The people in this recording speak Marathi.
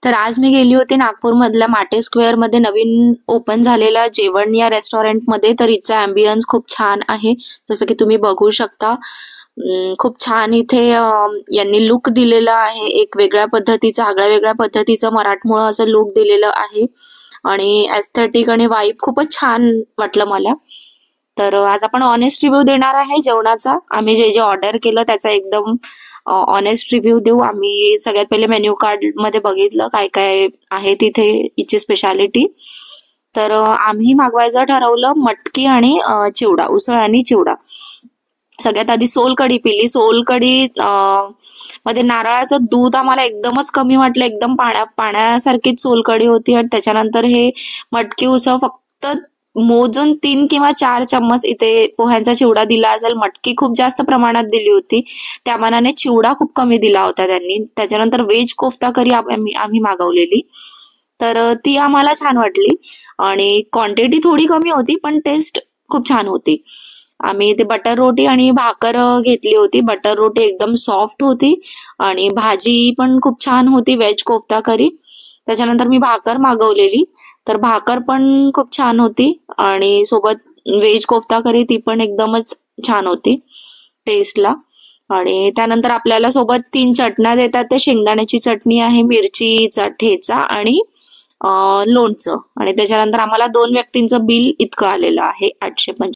तर आज मी गेली होती नागपूरमधल्या माटे स्क्वेअरमध्ये नवीन ओपन झालेल्या जेवण या रेस्टॉरंटमध्ये. तर इथचा ॲम्बियन्स खूप छान आहे, जसं की तुम्ही बघू शकता. खूप छान इथे यांनी लुक दिलेला आहे, एक वेगळ्या पद्धतीचा, आगळ्या वेगळ्या पद्धतीचं मराठमोळं असं लुक दिलेलं आहे आणि एस्थेटिक आणि वाईब खूपच छान वाटलं मला. तर आज आपण ऑनेस्ट रिव्ह्यू देणार आहे जेवणाचा. आम्ही जे जे ऑर्डर केलं त्याचा एकदम ऑनेस्ट रिव्ह्यू देऊ. आम्ही सगळ्यात पहिले मेन्यू कार्ड मध्ये बघितलं काय काय आहे तिथे इथची स्पेशालिटी. तर आम्ही मागवायचं ठरवलं मटकी आणि चिवडा, उसळ आणि चिवडा. सगळ्यात आधी सोलकढी पिली. सोलकढी मध्ये नारळाचं दूध आम्हाला एकदमच कमी वाटलं, एकदम पाण्यासारखीच सोलकढी होती. आणि त्याच्यानंतर हे मटकी उसळ फक्त मोजून 3 किंवा 4 चम्मच इथे पोह्यांचा चिवडा दिला असेल. मटकी खूप जास्त प्रमाणात दिली होती, त्या मानाने चिवडा खूप कमी दिला होता त्यांनी. त्याच्यानंतर व्हेज कोफ्ता करी आम्ही मागवलेली, तर ती आम्हाला छान वाटली आणि क्वांटिटी थोडी कमी होती पण टेस्ट खूप छान होती. आम्ही ते बटर रोटी आणि भाकर घेतली होती. बटर रोटी एकदम सॉफ्ट होती आणि भाजी पण खूप छान होती, व्हेज कोफ्ता करी. त्याच्यानंतर मी भाकर मागवलेली, तर भाकर पण खूप छान होती आणि सोबत व्हेज कोफ्ता करी ती पण एकदमच छान होती टेस्टला. आणि त्यानंतर आपल्याला सोबत 3 चटण्या देतात. ते शेंगदाण्याची चटणी आहे, मिरचीचा ठेचा आणि लोणचं. आणि त्याच्यानंतर आम्हाला 2 व्यक्तींचं बिल इतकं आलेलं आहे 850.